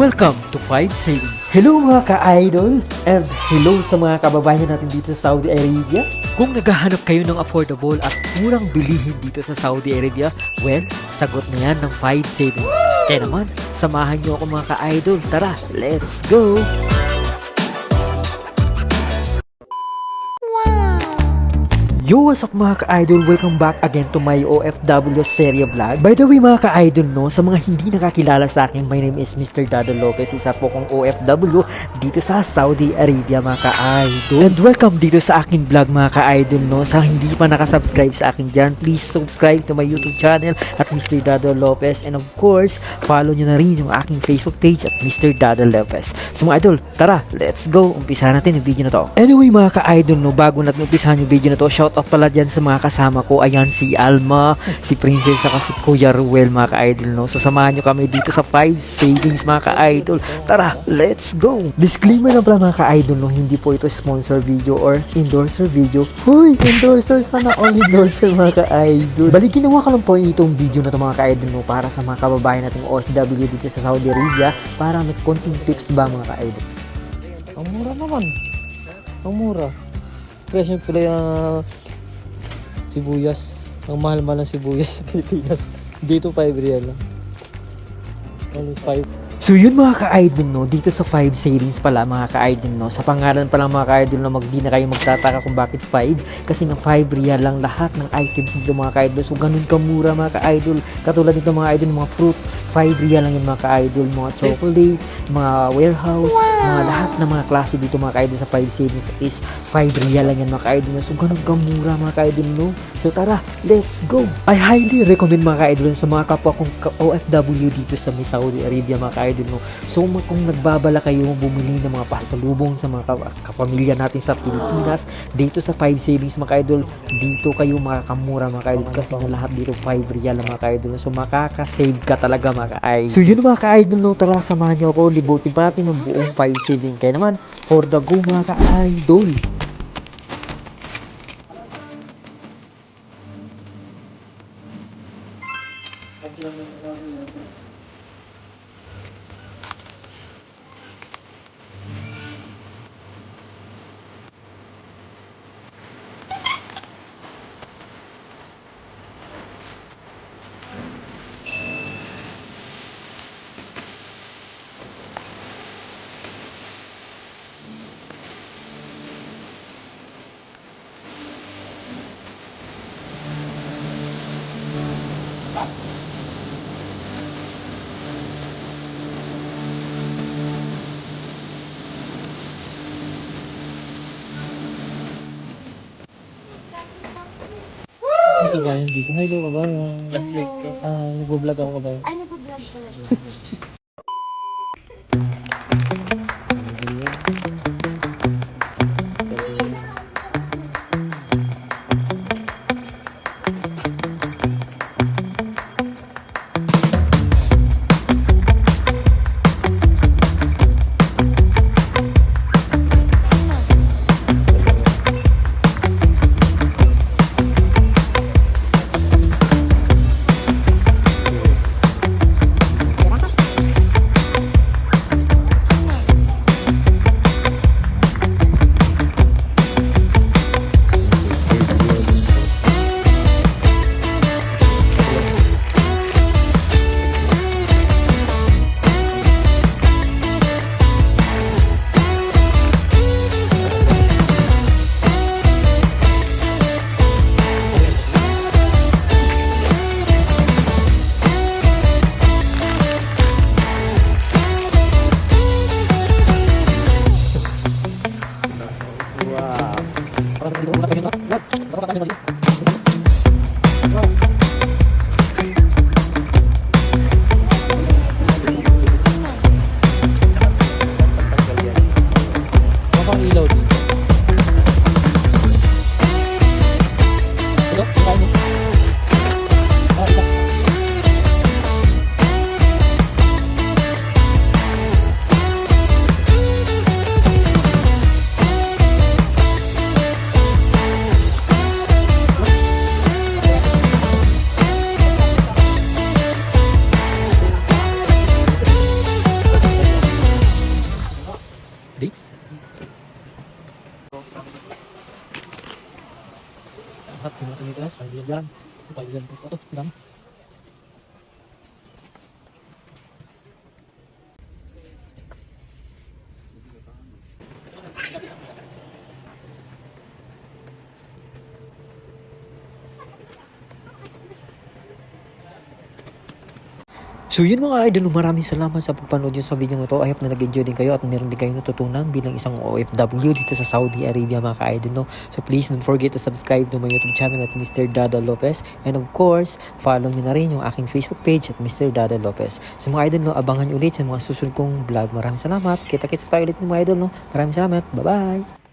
Welcome to 5 Saving. Hello mga ka-idol and hello sa mga kababayan natin dito sa Saudi Arabia. Kung naghahanap kayo ng affordable at murang bilihin dito sa Saudi Arabia, well, sagot na yan ng 5 Savings. Kaya naman, samahan nyo ako mga ka-idol. Tara, let's go! Yo, what's up mga ka-idol? Welcome back again to my OFW Serie Vlog. By the way mga ka-idol, no, sa mga hindi nakakilala sa akin, my name is Mr. Dado Lopez. Isa po kong OFW dito sa Saudi Arabia mga ka-idol. And welcome dito sa aking vlog mga ka-idol, no. Sa hindi pa nakasubscribe sa akin dyan, please subscribe to my YouTube channel at Mr. Dado Lopez. And of course, follow nyo na rin yung aking Facebook page at Mr. Dado Lopez. So mga idol, tara, let's go. Umpisa natin yung video na to. Anyway mga ka-idol, no, bago natin umpisahan yung video na to, shout out pala dyan sa mga kasama ko. Ayan si Alma, si Princess, saka si Kuya Ruel mga ka-idol, no. So samahan nyo kami dito sa 5 Savings mga ka-idol. Tara, let's go. Disclaimer na pala mga ka-idol, no, hindi po ito sponsor video or endorser video. Huy, endorser, sana all endorser mga ka-idol. Balik, ginawa ko lang po itong video na to mga ka-idol, no, para sa mga kababayan nating OFW dito sa Saudi Arabia, para may konting tips ba mga ka-idol. Ang mura naman. Ang mura. Kaya syempre sibuyas. Ang mahal-mahal ng sibuyas sa Pilipinas. Dito 5 real lang. Almost 5. So yun mga ka-idol, no, dito sa 5 savings pala mga ka-idol, no, sa pangalan pala mga ka-idol, no, di na kayo magtataka kung bakit 5, kasi ng 5 real lang lahat ng items dito mga ka-idol. So ganun kamura mga ka-idol. Katulad dito mga idol, mga fruits, 5 real lang yun mga ka-idol. Mga chocolate, mga warehouse, mga lahat ng mga klase dito mga ka-idol sa 5 savings is 5 real lang yan mga ka-idol. So ganun kamura mga ka-idol, no. So tara, let's go. I highly recommend mga ka-idol sa mga kapwa kong OFW dito sa Saudi Arabia mga ka-idol, no. So kung nagbabala kayo bumili ng mga pasalubong sa mga kapamilya natin sa Pilipinas, dito sa 5 savings mga ka-idol, dito kayo makakamura mga ka-idol, kasi na lahat dito 5 real mga ka-idol. So makaka-save ka talaga mga ka-idol. So yun mga ka-idol, no, tara samahan niyo ako, libutin pa natin ng buong 5 saving. Kaya naman, for the go mga ka-idol. Ito ba yun dito? Hello ka ba? Last week ko. Nag-vlog ako ba? Ay, nag-vlog pala. Dates? At sinusunod guys, pagbilan. Pagbilan ko ito, lang. So yun mga idol, maraming salamat sa pagpanood yun sa video na to. I hope na nag-enjoy din kayo at meron din kayo natutunan bilang isang OFW dito sa Saudi Arabia mga ka-idol, no? So please don't forget to subscribe to my YouTube channel at Mr. Dada Lopez. And of course, follow nyo na rin yung aking Facebook page at Mr. Dada Lopez. So mga idol, no, abangan nyo ulit sa mga susunod kong vlog. Maraming salamat. Kita-kits tayo ulit mga idol, no? Maraming salamat. Bye-bye!